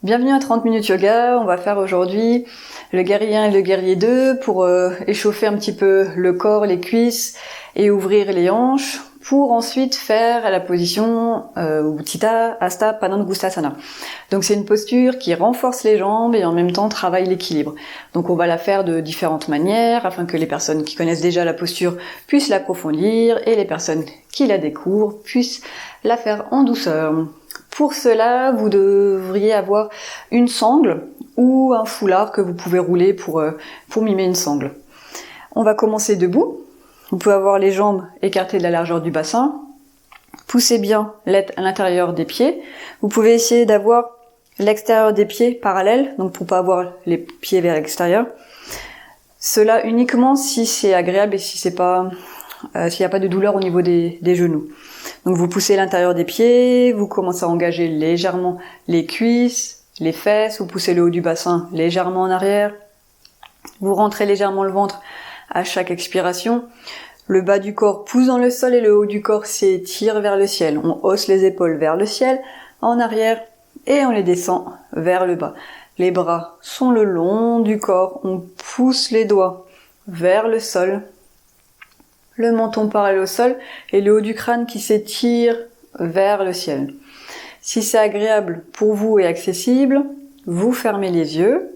Bienvenue à 30 minutes yoga. On va faire aujourd'hui le guerrier 1 et le guerrier 2 pour échauffer un petit peu le corps, les cuisses et ouvrir les hanches pour ensuite faire la position Utthita Hasta Padangusthasana. Donc c'est une posture qui renforce les jambes et en même temps travaille l'équilibre. Donc on va la faire de différentes manières afin que les personnes qui connaissent déjà la posture puissent l'approfondir et les personnes qui la découvrent puissent la faire en douceur. Pour cela, vous devriez avoir une sangle ou un foulard que vous pouvez rouler pour mimer une sangle. On va commencer debout. Vous pouvez avoir les jambes écartées de la largeur du bassin. Poussez bien l'aide à l'intérieur des pieds. Vous pouvez essayer d'avoir l'extérieur des pieds parallèle, donc pour pas avoir les pieds vers l'extérieur. Cela uniquement si c'est agréable et si c'est pas, s'il n'y a pas de douleur au niveau des genoux. Donc vous poussez l'intérieur des pieds, vous commencez à engager légèrement les cuisses, les fesses, vous poussez le haut du bassin légèrement en arrière. Vous rentrez légèrement le ventre à chaque expiration. Le bas du corps pousse dans le sol et le haut du corps s'étire vers le ciel. On hausse les épaules vers le ciel, en arrière, et on les descend vers le bas. Les bras sont le long du corps, on pousse les doigts vers le sol. Le menton parallèle au sol et le haut du crâne qui s'étire vers le ciel. Si c'est agréable pour vous et accessible, vous fermez les yeux.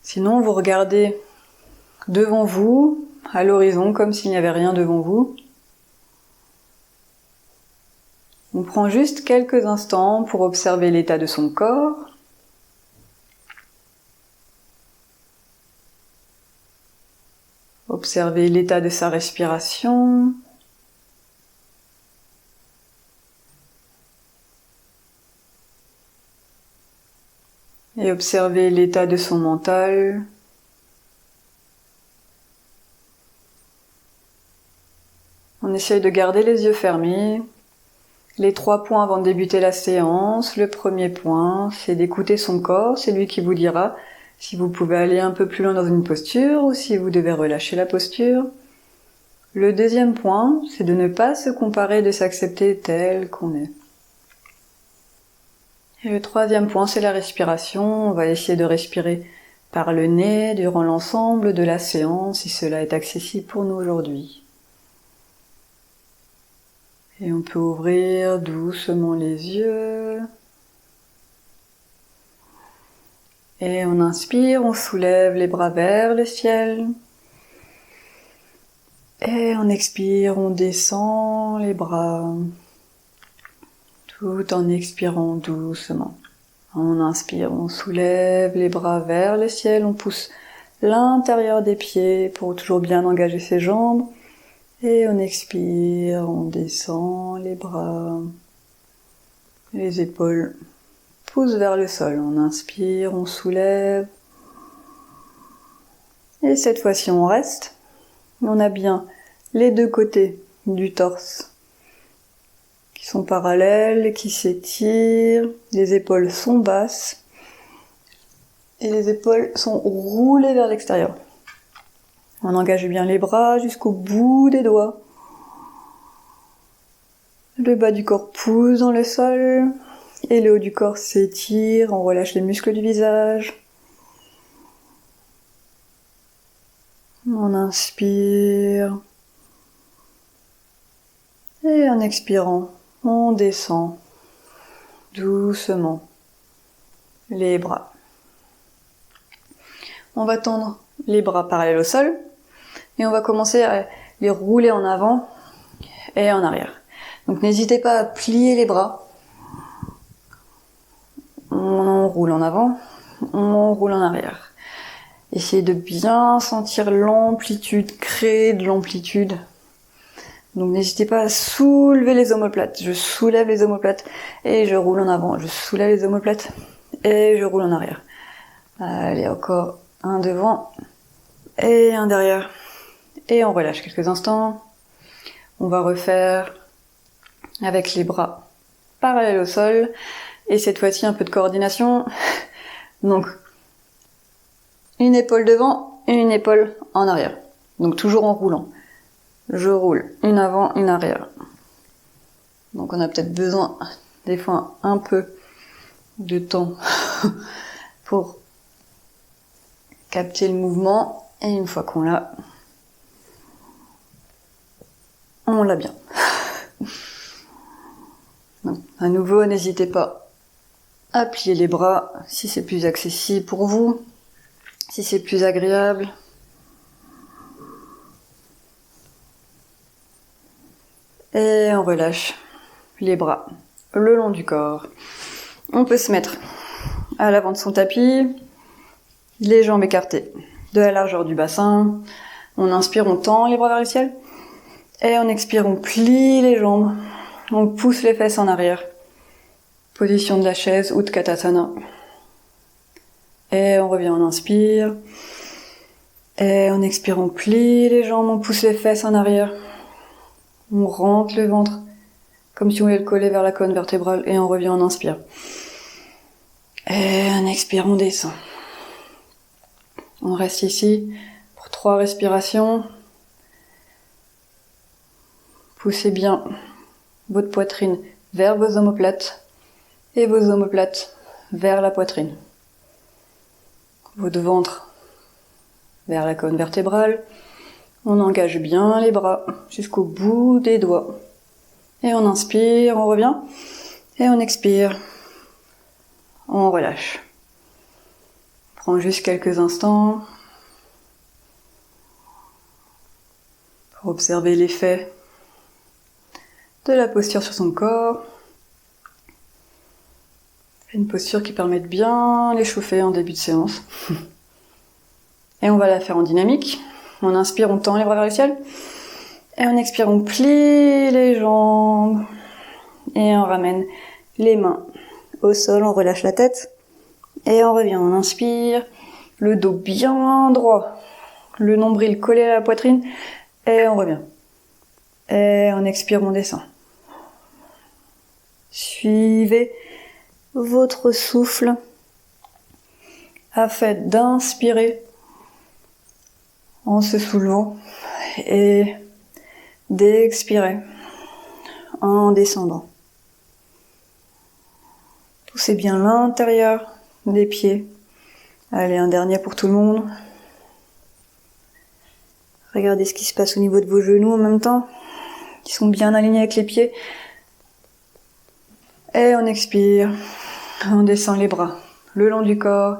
Sinon, vous regardez devant vous, à l'horizon, comme s'il n'y avait rien devant vous. On prend juste quelques instants pour observer l'état de son corps. Observez l'état de sa respiration. Et observez l'état de son mental. On essaye de garder les yeux fermés. Les 3 points avant de débuter la séance. Le premier point, c'est d'écouter son corps. C'est lui qui vous dira si vous pouvez aller un peu plus loin dans une posture ou si vous devez relâcher la posture. Le deuxième point, c'est de ne pas se comparer, de s'accepter tel qu'on est. Et le troisième point, c'est la respiration. On va essayer de respirer par le nez durant l'ensemble de la séance, si cela est accessible pour nous aujourd'hui. Et on peut ouvrir doucement les yeux. Et on inspire, on soulève les bras vers le ciel. Et on expire, on descend les bras. Tout en expirant doucement. On inspire, on soulève les bras vers le ciel. On pousse l'intérieur des pieds pour toujours bien engager ses jambes. Et on expire, on descend les bras. Les épaules pousse vers le sol. On inspire, on soulève. Et cette fois-ci, on reste. On a bien les deux côtés du torse qui sont parallèles, qui s'étirent. Les épaules sont basses. Et les épaules sont roulées vers l'extérieur. On engage bien les bras jusqu'au bout des doigts. Le bas du corps pousse dans le sol. Et le haut du corps s'étire, on relâche les muscles du visage. On inspire. Et en expirant, on descend doucement les bras. On va tendre les bras parallèles au sol et on va commencer à les rouler en avant et en arrière. Donc n'hésitez pas à plier les bras. On roule en avant, on roule en arrière. Essayez de bien sentir l'amplitude, créer de l'amplitude. Donc n'hésitez pas à soulever les omoplates. Je soulève les omoplates et je roule en avant. Je soulève les omoplates et je roule en arrière. Allez, encore un devant et un derrière. Et on relâche quelques instants. On va refaire avec les bras parallèles au sol. Et cette fois-ci, un peu de coordination. Donc, une épaule devant et une épaule en arrière. Donc, toujours en roulant. Je roule, une avant, une arrière. Donc, on a peut-être besoin, des fois, un peu de temps pour capter le mouvement. Et une fois qu'on l'a, on l'a bien. Donc, à nouveau, n'hésitez pas à plier les bras si c'est plus accessible pour vous, si c'est plus agréable. Et on relâche les bras le long du corps. On peut se mettre à l'avant de son tapis, les jambes écartées de la largeur du bassin. On inspire, on tend les bras vers le ciel. Et on expire, on plie les jambes. On pousse les fesses en arrière. Position de la chaise ou de Utkatasana. Et on revient, on inspire. Et on expire, on plie les jambes, on pousse les fesses en arrière. On rentre le ventre, comme si on voulait le coller vers la colonne vertébrale. Et on revient, on inspire. Et on expire, on descend. On reste ici pour 3 respirations. Poussez bien votre poitrine vers vos omoplates et vos omoplates vers la poitrine. Votre ventre vers la colonne vertébrale. On engage bien les bras jusqu'au bout des doigts. Et on inspire, on revient. Et on expire. On relâche. On prend juste quelques instants pour observer l'effet de la posture sur son corps. Une posture qui permet de bien l'échauffer en début de séance. Et on va la faire en dynamique. On inspire, on tend les bras vers le ciel. Et on expire, on plie les jambes. Et on ramène les mains au sol, on relâche la tête. Et on revient, on inspire. Le dos bien droit. Le nombril collé à la poitrine. Et on revient. Et on expire, on descend. Suivez votre souffle afin d'inspirer en se soulevant et d'expirer en descendant. Poussez bien l'intérieur des pieds. Allez, un dernier pour tout le monde. Regardez ce qui se passe au niveau de vos genoux en même temps. Ils sont bien alignés avec les pieds. Et on expire. On descend les bras le long du corps.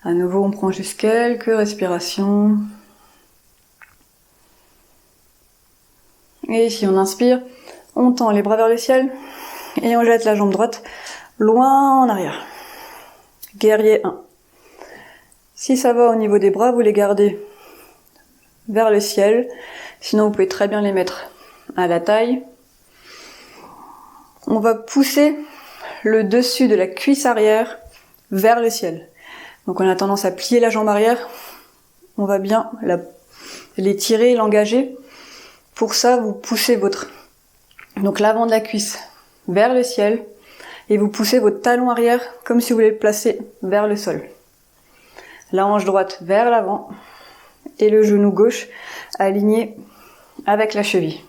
À nouveau, on prend juste quelques respirations. Et si on inspire, on tend les bras vers le ciel. Et on jette la jambe droite loin en arrière. Guerrier 1. Si ça va au niveau des bras, vous les gardez vers le ciel. Sinon, vous pouvez très bien les mettre à la taille. On va pousser le dessus de la cuisse arrière vers le ciel. Donc on a tendance à plier la jambe arrière. On va bien l'étirer, l'engager. Pour ça, vous poussez donc l'avant de la cuisse vers le ciel et vous poussez votre talon arrière comme si vous voulez le placer vers le sol. La hanche droite vers l'avant et le genou gauche aligné avec la cheville.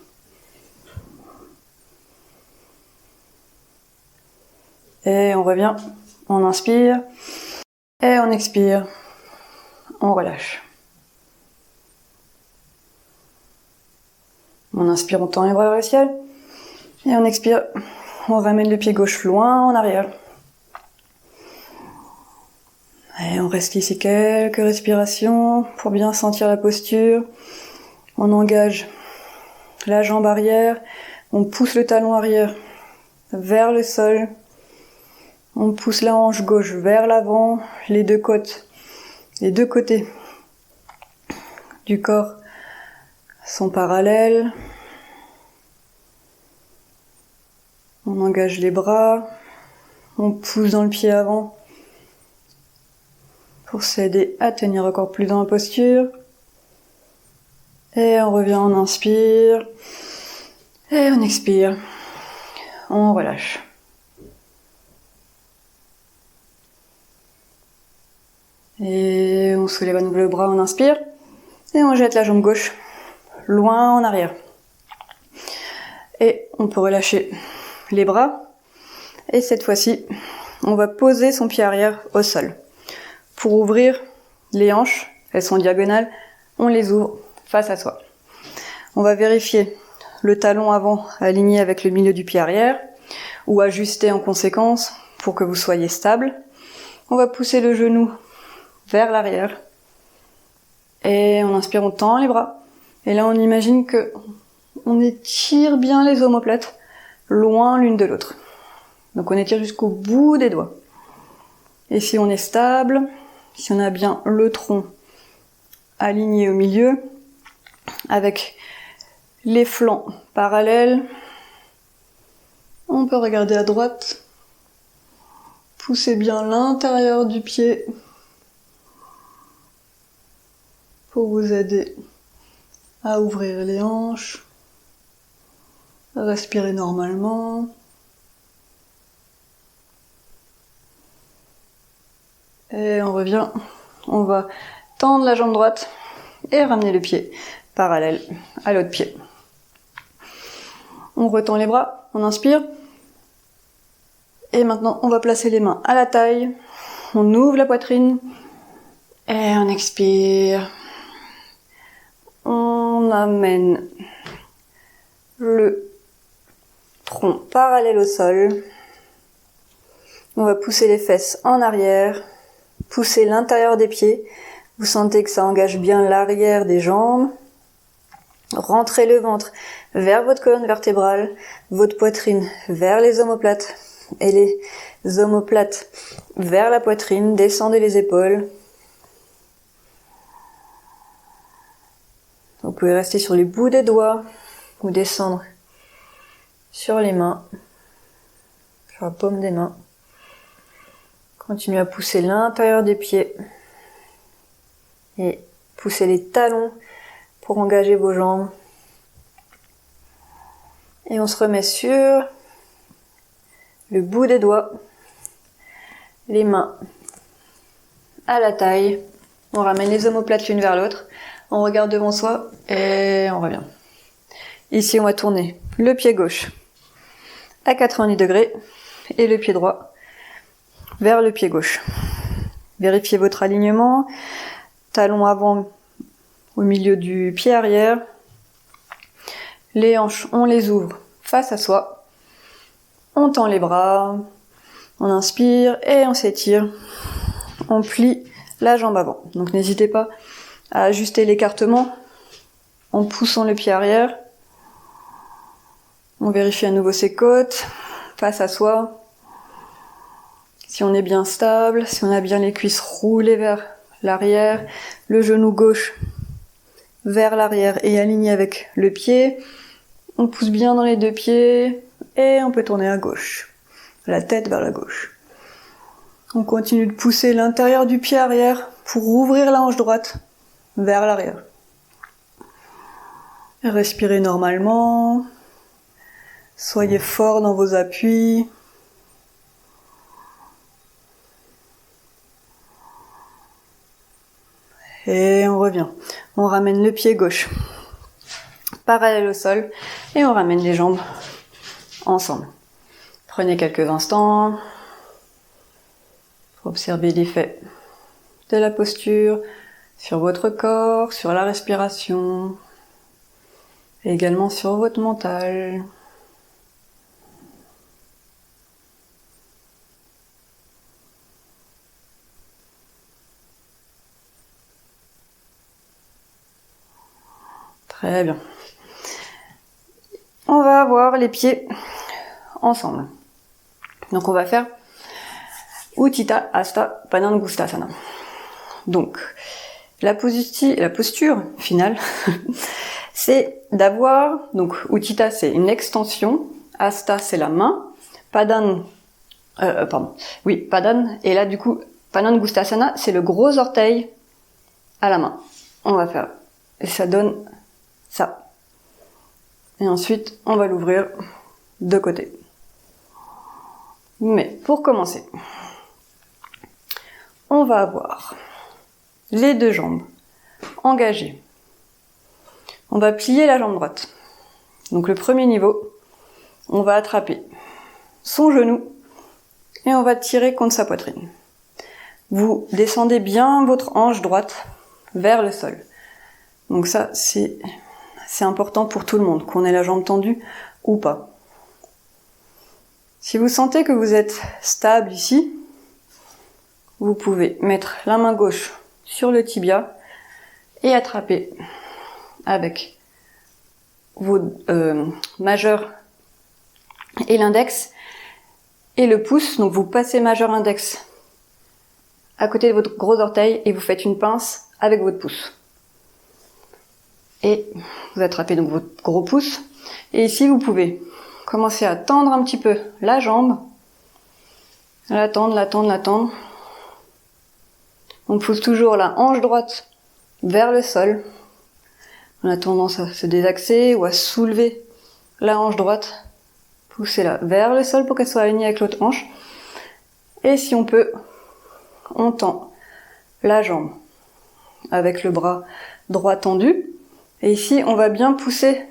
Et on revient, on inspire et on expire, on relâche. On inspire, on tend les bras vers le ciel et on expire, on ramène le pied gauche loin en arrière. Et on reste ici quelques respirations pour bien sentir la posture. On engage la jambe arrière, on pousse le talon arrière vers le sol. On pousse la hanche gauche vers l'avant, les deux côtes, les deux côtés du corps sont parallèles. On engage les bras, on pousse dans le pied avant pour s'aider à tenir encore plus dans la posture. Et on revient, on inspire et on expire, on relâche. Et on soulève à nouveau le bras, on inspire. Et on jette la jambe gauche loin en arrière. Et on peut relâcher les bras. Et cette fois-ci, on va poser son pied arrière au sol. Pour ouvrir les hanches, elles sont diagonales, on les ouvre face à soi. On va vérifier le talon avant aligné avec le milieu du pied arrière ou ajuster en conséquence pour que vous soyez stable. On va pousser le genou vers l'arrière et on inspire, on tend les bras. Et là, on imagine que on étire bien les omoplates loin l'une de l'autre. Donc on étire jusqu'au bout des doigts. Et si on est stable, si on a bien le tronc aligné au milieu, avec les flancs parallèles, on peut regarder à droite, pousser bien l'intérieur du pied pour vous aider à ouvrir les hanches, à respirer normalement. Et on revient, on va tendre la jambe droite et ramener le pied parallèle à l'autre pied. On retend les bras, on inspire. Et maintenant, on va placer les mains à la taille. On ouvre la poitrine. Et on expire. On amène le tronc parallèle au sol. On va pousser les fesses en arrière. Pousser l'intérieur des pieds. Vous sentez que ça engage bien l'arrière des jambes. Rentrez le ventre vers votre colonne vertébrale, votre poitrine vers les omoplates et les omoplates vers la poitrine. Descendez les épaules. Vous pouvez rester sur les bouts des doigts ou descendre sur les mains, sur la paume des mains. Continuez à pousser l'intérieur des pieds et poussez les talons pour engager vos jambes. Et on se remet sur le bout des doigts, les mains à la taille. On ramène les omoplates l'une vers l'autre. On regarde devant soi et on revient. Ici, on va tourner le pied gauche à 90 degrés et le pied droit vers le pied gauche. Vérifiez votre alignement. Talon avant au milieu du pied arrière. Les hanches, on les ouvre face à soi. On tend les bras. On inspire et on s'étire. On plie la jambe avant. Donc n'hésitez pas à ajuster l'écartement en poussant le pied arrière. On vérifie à nouveau ses côtes face à soi. Si on est bien stable, si on a bien les cuisses roulées vers l'arrière, le genou gauche vers l'arrière et aligné avec le pied. On pousse bien dans les deux pieds et on peut tourner à gauche, la tête vers la gauche. On continue de pousser l'intérieur du pied arrière pour ouvrir la hanche droite vers l'arrière. Respirez normalement. Soyez fort dans vos appuis. Et on revient. On ramène le pied gauche parallèle au sol et on ramène les jambes ensemble. Prenez quelques instants pour observer l'effet de la posture sur votre corps, sur la respiration et également sur votre mental. Très bien. On va avoir les pieds ensemble. Donc on va faire Utthita Hasta Padangusthasana. Donc la posture finale, c'est d'avoir, donc Utthita c'est une extension, Hasta c'est la main, Padan, Padan, et là du coup Padangusthasana c'est le gros orteil à la main. On va faire, et ça donne ça. Et ensuite, on va l'ouvrir de côté. Mais pour commencer, on va avoir les deux jambes engagées. On va plier la jambe droite. Donc le premier niveau, on va attraper son genou et on va tirer contre sa poitrine. Vous descendez bien votre hanche droite vers le sol. Donc ça, c'est important pour tout le monde, qu'on ait la jambe tendue ou pas. Si vous sentez que vous êtes stable ici, vous pouvez mettre la main gauche sur le tibia et attraper avec vos majeurs et l'index et le pouce. Donc vous passez majeur index à côté de votre gros orteil et vous faites une pince avec votre pouce. Et vous attrapez donc votre gros pouce. Et ici vous pouvez commencer à tendre un petit peu la jambe. La tendre, la tendre, la tendre. On pousse toujours la hanche droite vers le sol. On a tendance à se désaxer ou à soulever la hanche droite. Poussez-la vers le sol pour qu'elle soit alignée avec l'autre hanche. Et si on peut, on tend la jambe avec le bras droit tendu. Et ici, on va bien pousser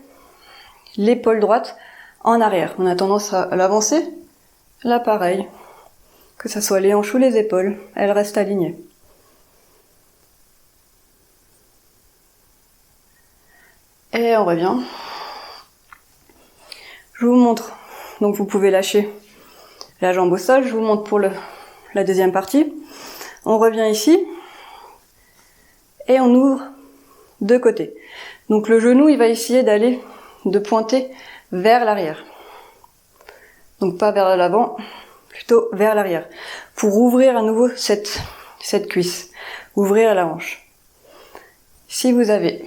l'épaule droite en arrière. On a tendance à l'avancer. Là, pareil. Que ça soit les hanches ou les épaules, elles restent alignées. Et on revient. Je vous montre. Donc vous pouvez lâcher la jambe au sol. Je vous montre pour la deuxième partie. On revient ici. Et on ouvre de côté. Donc le genou, il va essayer de pointer vers l'arrière. Donc pas vers l'avant, plutôt vers l'arrière. Pour ouvrir à nouveau cette cuisse. Ouvrir la hanche. Si vous avez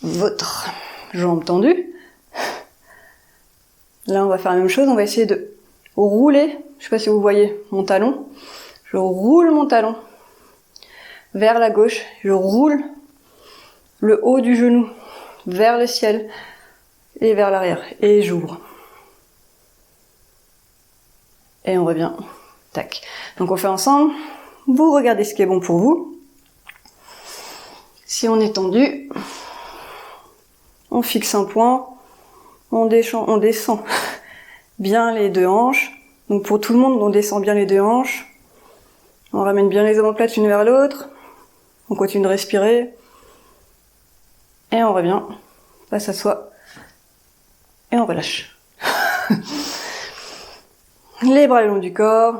votre jambe tendue, là on va faire la même chose, on va essayer de rouler, je sais pas si vous voyez mon talon, je roule mon talon vers la gauche, je roule le haut du genou vers le ciel et vers l'arrière, et j'ouvre. Et on revient, tac. Donc on fait ensemble, vous regardez ce qui est bon pour vous. Si on est tendu, on fixe un point, on descend bien les deux hanches. Donc pour tout le monde, on descend bien les deux hanches. On ramène bien les omoplates l'une vers l'autre. On continue de respirer. Et on revient, on s'assoit. Et on relâche. Les bras le long du corps.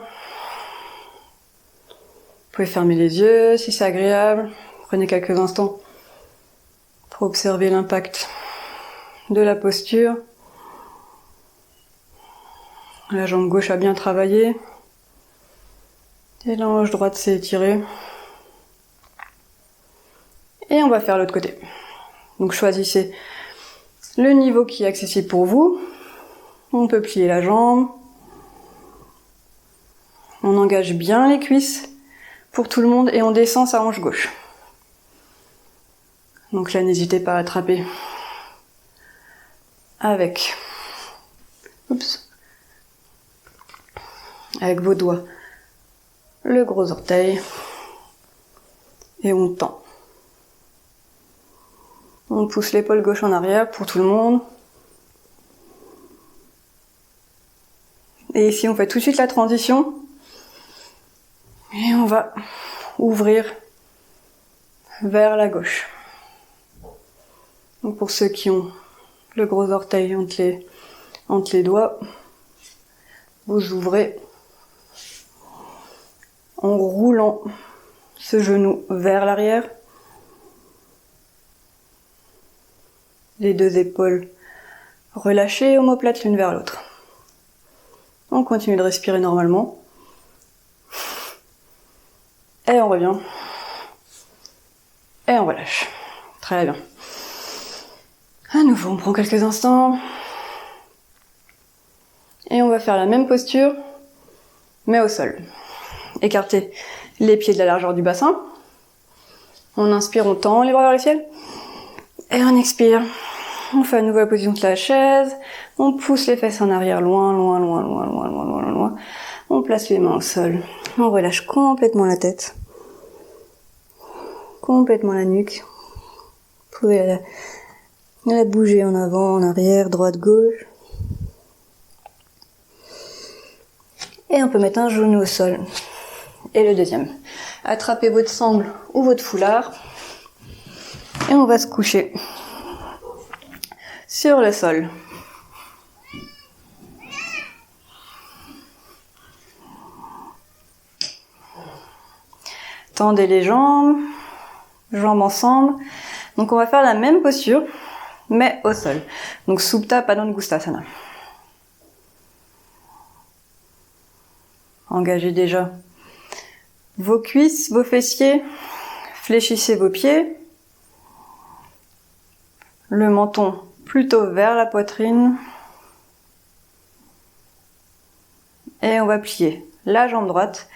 Vous pouvez fermer les yeux si c'est agréable. Prenez quelques instants pour observer l'impact de la posture. La jambe gauche a bien travaillé. Et la hanche droite s'est étirée. Et on va faire l'autre côté. Donc choisissez le niveau qui est accessible pour vous. On peut plier la jambe. On engage bien les cuisses pour tout le monde et on descend sa hanche gauche. Donc là, n'hésitez pas à attraper avec vos doigts le gros orteil et on tend. On pousse l'épaule gauche en arrière pour tout le monde. Et ici, on fait tout de suite la transition. Et on va ouvrir vers la gauche. Donc pour ceux qui ont le gros orteil entre les doigts, vous ouvrez en roulant ce genou vers l'arrière. Les deux épaules relâchées, omoplates l'une vers l'autre. On continue de respirer normalement. Et on revient. Et on relâche. Très bien. À nouveau, on prend quelques instants. Et on va faire la même posture, mais au sol. Écartez les pieds de la largeur du bassin. On inspire, on tend les bras vers le ciel. Et on expire. On fait à nouveau la position de la chaise. On pousse les fesses en arrière, loin, loin, loin, loin, loin, loin, loin, loin. On place les mains au sol. On relâche complètement la tête. Complètement la nuque. Vous pouvez la bouger en avant, en arrière, droite, gauche. Et on peut mettre un genou au sol. Et le deuxième. Attrapez votre sangle ou votre foulard. Et on va se coucher sur le sol. Tendez les jambes, jambes ensemble. Donc on va faire la même posture, mais au sol. Donc Supta Padangusthasana. Engagez déjà vos cuisses, vos fessiers. Fléchissez vos pieds. Le menton plutôt vers la poitrine. Et on va plier la jambe droite.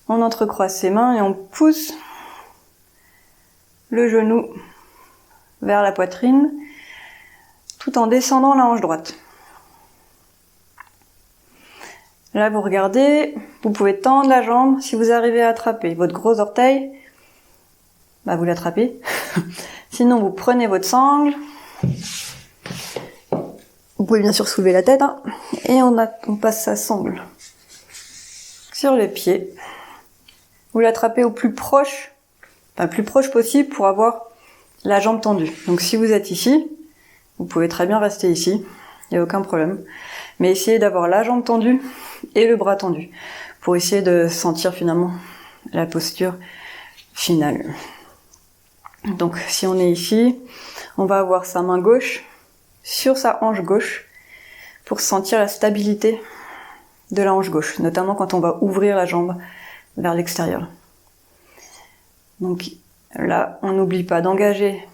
On entrecroise ses mains et on pousse le genou vers la poitrine tout en descendant la hanche droite. Là, vous regardez, vous pouvez tendre la jambe. Si vous arrivez à attraper votre gros orteil, vous l'attrapez. Sinon, vous prenez votre sangle. Vous pouvez bien sûr soulever la tête, et on passe sa sangle sur le pied. Vous l'attrapez au plus proche, plus proche possible pour avoir la jambe tendue. Donc si vous êtes ici, vous pouvez très bien rester ici, il n'y a aucun problème. Mais essayez d'avoir la jambe tendue et le bras tendu pour essayer de sentir finalement la posture finale. Donc si on est ici, on va avoir sa main gauche sur sa hanche gauche pour sentir la stabilité de la hanche gauche, notamment quand on va ouvrir la jambe vers l'extérieur. Donc là, on n'oublie pas d'engager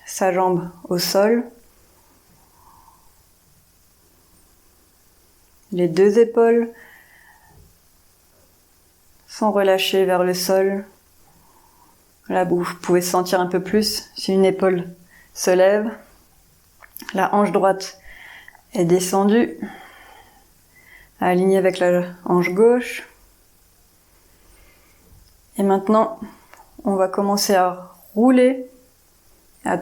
sa jambe au sol. Les deux épaules sont relâchées vers le sol. Là, vous pouvez sentir un peu plus si une épaule se lève. La hanche droite est descendue, alignée avec la hanche gauche. Et maintenant, on va commencer à rouler, à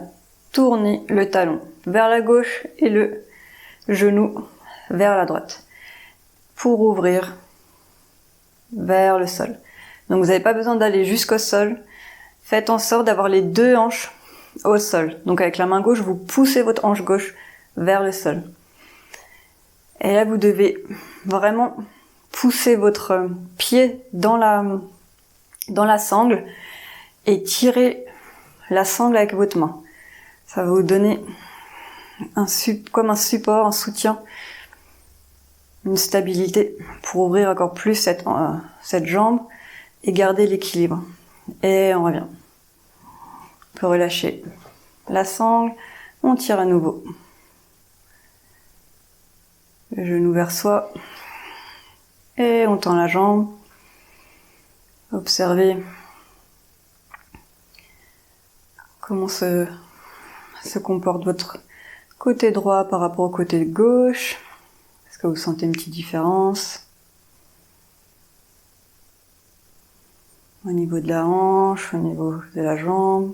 tourner le talon vers la gauche et le genou vers la droite pour ouvrir vers le sol. Donc vous n'avez pas besoin d'aller jusqu'au sol. Faites en sorte d'avoir les deux hanches au sol. Donc avec la main gauche, vous poussez votre hanche gauche vers le sol. Et là, vous devez vraiment pousser votre pied dans la sangle et tirer la sangle avec votre main. Ça va vous donner comme un support, un soutien, une stabilité pour ouvrir encore plus cette jambe et garder l'équilibre. Et on revient. On peut relâcher la sangle, on tire à nouveau. Le genou vers soi et on tend la jambe. Observez comment se comporte votre côté droit par rapport au côté gauche. Est-ce que vous sentez une petite différence au niveau de la hanche, au niveau de la jambe?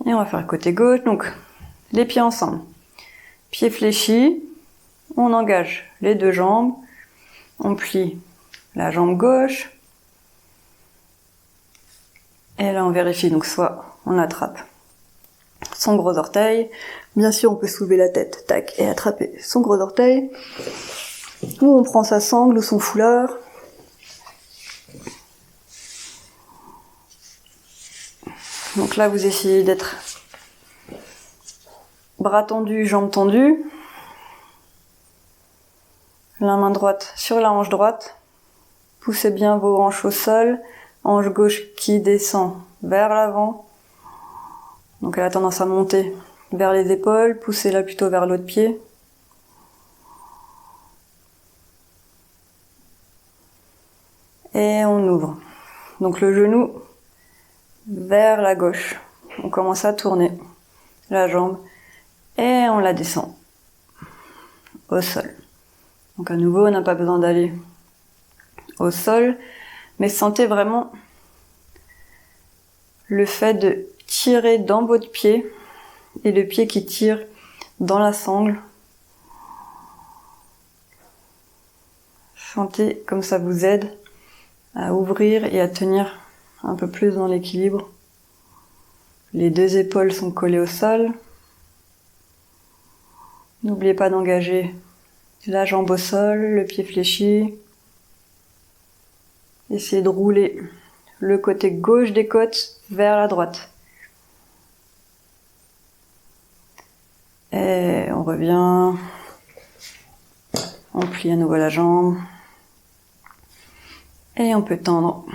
Et on va faire le côté gauche, donc les pieds ensemble. Pieds fléchis, on engage les deux jambes, on plie la jambe gauche, et là on vérifie, donc soit on attrape son gros orteil, bien sûr on peut soulever la tête, tac, et attraper son gros orteil, ou on prend sa sangle ou son foulard, donc là vous essayez d'être bras tendus, jambes tendues, la main droite sur la hanche droite, poussez bien vos hanches au sol, hanche gauche qui descend vers l'avant, donc elle a tendance à monter vers les épaules, poussez-la plutôt vers l'autre pied. Et on ouvre. Donc le genou vers la gauche. On commence à tourner la jambe et on la descend au sol. Donc à nouveau, on n'a pas besoin d'aller au sol, mais sentez vraiment le fait de tirer dans votre pied et le pied qui tire dans la sangle. Sentez comme ça vous aide à ouvrir et à tenir un peu plus dans l'équilibre. Les deux épaules sont collées au sol. N'oubliez pas d'engager la jambe au sol, le pied fléchi. Essayez de rouler le côté gauche des côtes vers la droite. Et on revient. On plie à nouveau la jambe. Et on peut tendre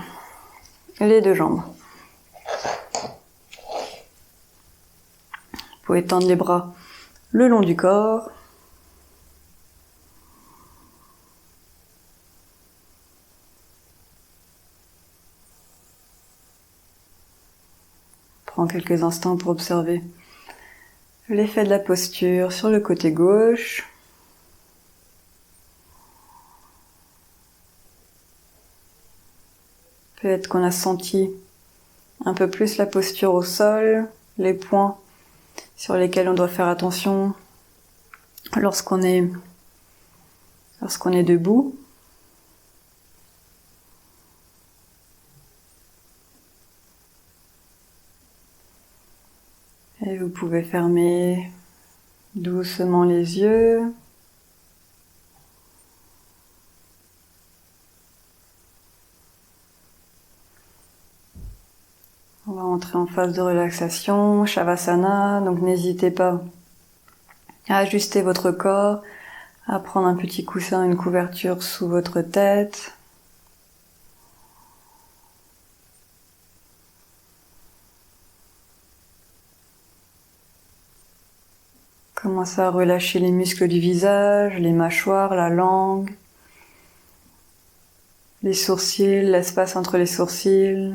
les deux jambes. Vous pouvez tendre les bras le long du corps. Prends quelques instants pour observer l'effet de la posture sur le côté gauche. Peut-être qu'on a senti un peu plus la posture au sol, les points sur lesquels on doit faire attention lorsqu'on est debout. Et vous pouvez fermer doucement les yeux. On va entrer en phase de relaxation, Shavasana, donc n'hésitez pas à ajuster votre corps, à prendre un petit coussin, une couverture sous votre tête. Commencez à relâcher les muscles du visage, les mâchoires, la langue, les sourcils, l'espace entre les sourcils.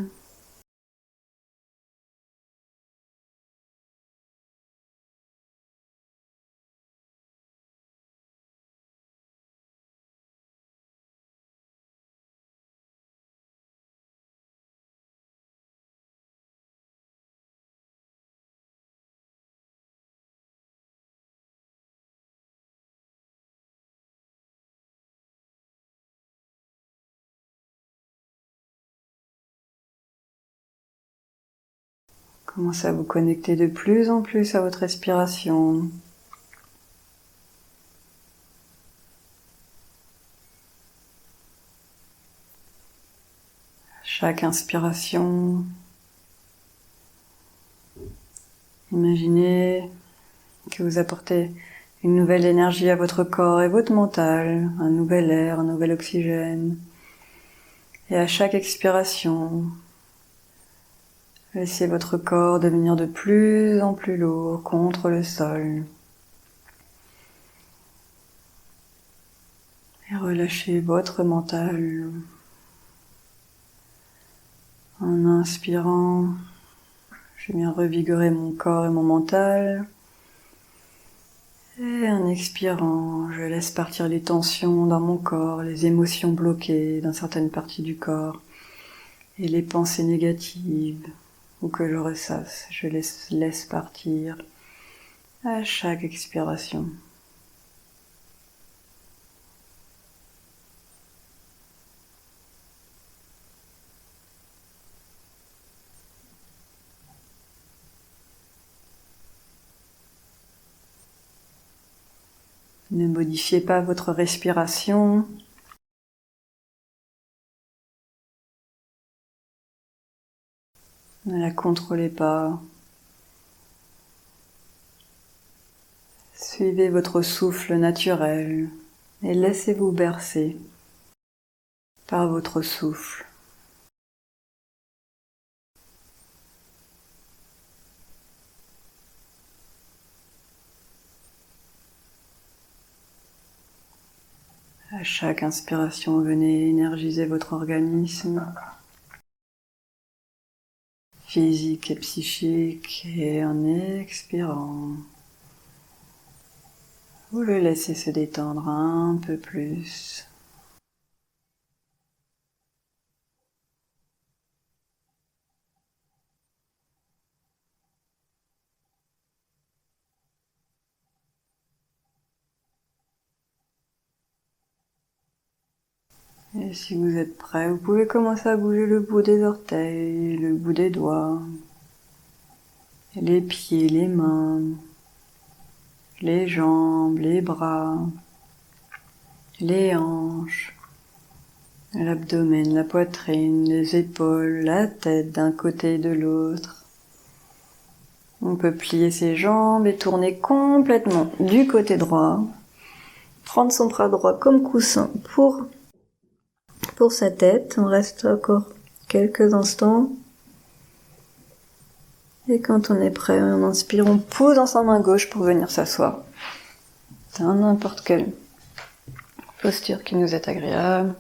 Commencez à vous connecter de plus en plus à votre respiration. Chaque inspiration, imaginez que vous apportez une nouvelle énergie à votre corps et votre mental, un nouvel air, un nouvel oxygène. Et à chaque expiration, laissez votre corps devenir de plus en plus lourd contre le sol. Et relâchez votre mental. En inspirant, je viens revigorer mon corps et mon mental. Et en expirant, je laisse partir les tensions dans mon corps, les émotions bloquées dans certaines parties du corps et les pensées négatives ou que je ressasse, je laisse partir à chaque expiration. Ne modifiez pas votre respiration. Ne la contrôlez pas. Suivez votre souffle naturel et laissez-vous bercer par votre souffle. À chaque inspiration, venez énergiser votre organisme physique et psychique, et en expirant, vous le laissez se détendre un peu plus. Et si vous êtes prêt, vous pouvez commencer à bouger le bout des orteils, le bout des doigts, les pieds, les mains, les jambes, les bras, les hanches, l'abdomen, la poitrine, les épaules, la tête d'un côté et de l'autre. On peut plier ses jambes et tourner complètement du côté droit. Prendre son bras droit comme coussin pour sa tête. On reste encore quelques instants. Et quand on est prêt, on inspire, on pousse dans sa main gauche pour venir s'asseoir. Dans n'importe quelle posture qui nous est agréable.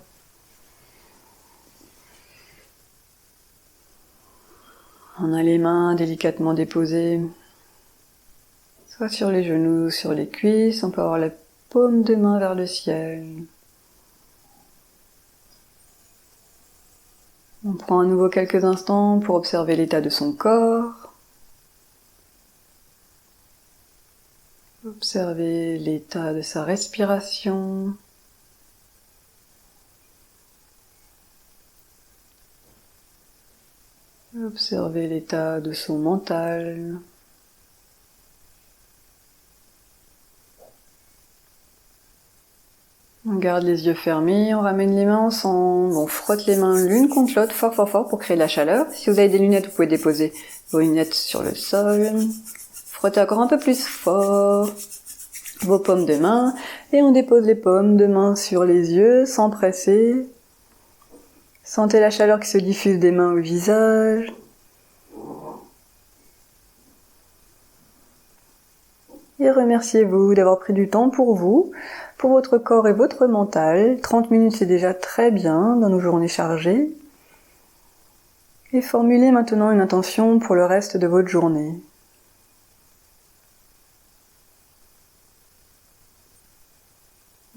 On a les mains délicatement déposées, soit sur les genoux, sur les cuisses. On peut avoir la paume de main vers le ciel. On prend à nouveau quelques instants pour observer l'état de son corps. Observer l'état de sa respiration. Observer l'état de son mental. On garde les yeux fermés, on ramène les mains ensemble, on frotte les mains l'une contre l'autre fort fort fort pour créer de la chaleur. Si vous avez des lunettes, vous pouvez déposer vos lunettes sur le sol. Frottez encore un peu plus fort vos paumes de main et on dépose les paumes de main sur les yeux sans presser. Sentez la chaleur qui se diffuse des mains au visage. Et remerciez-vous d'avoir pris du temps pour vous, pour votre corps et votre mental. 30 minutes, c'est déjà très bien dans nos journées chargées. Et formulez maintenant une intention pour le reste de votre journée.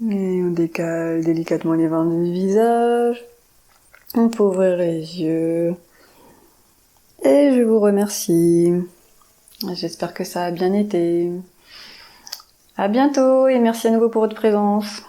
Et on décale délicatement les veins du visage. On peut ouvrir les yeux. Et je vous remercie. J'espère que ça a bien été. À bientôt et merci à nouveau pour votre présence.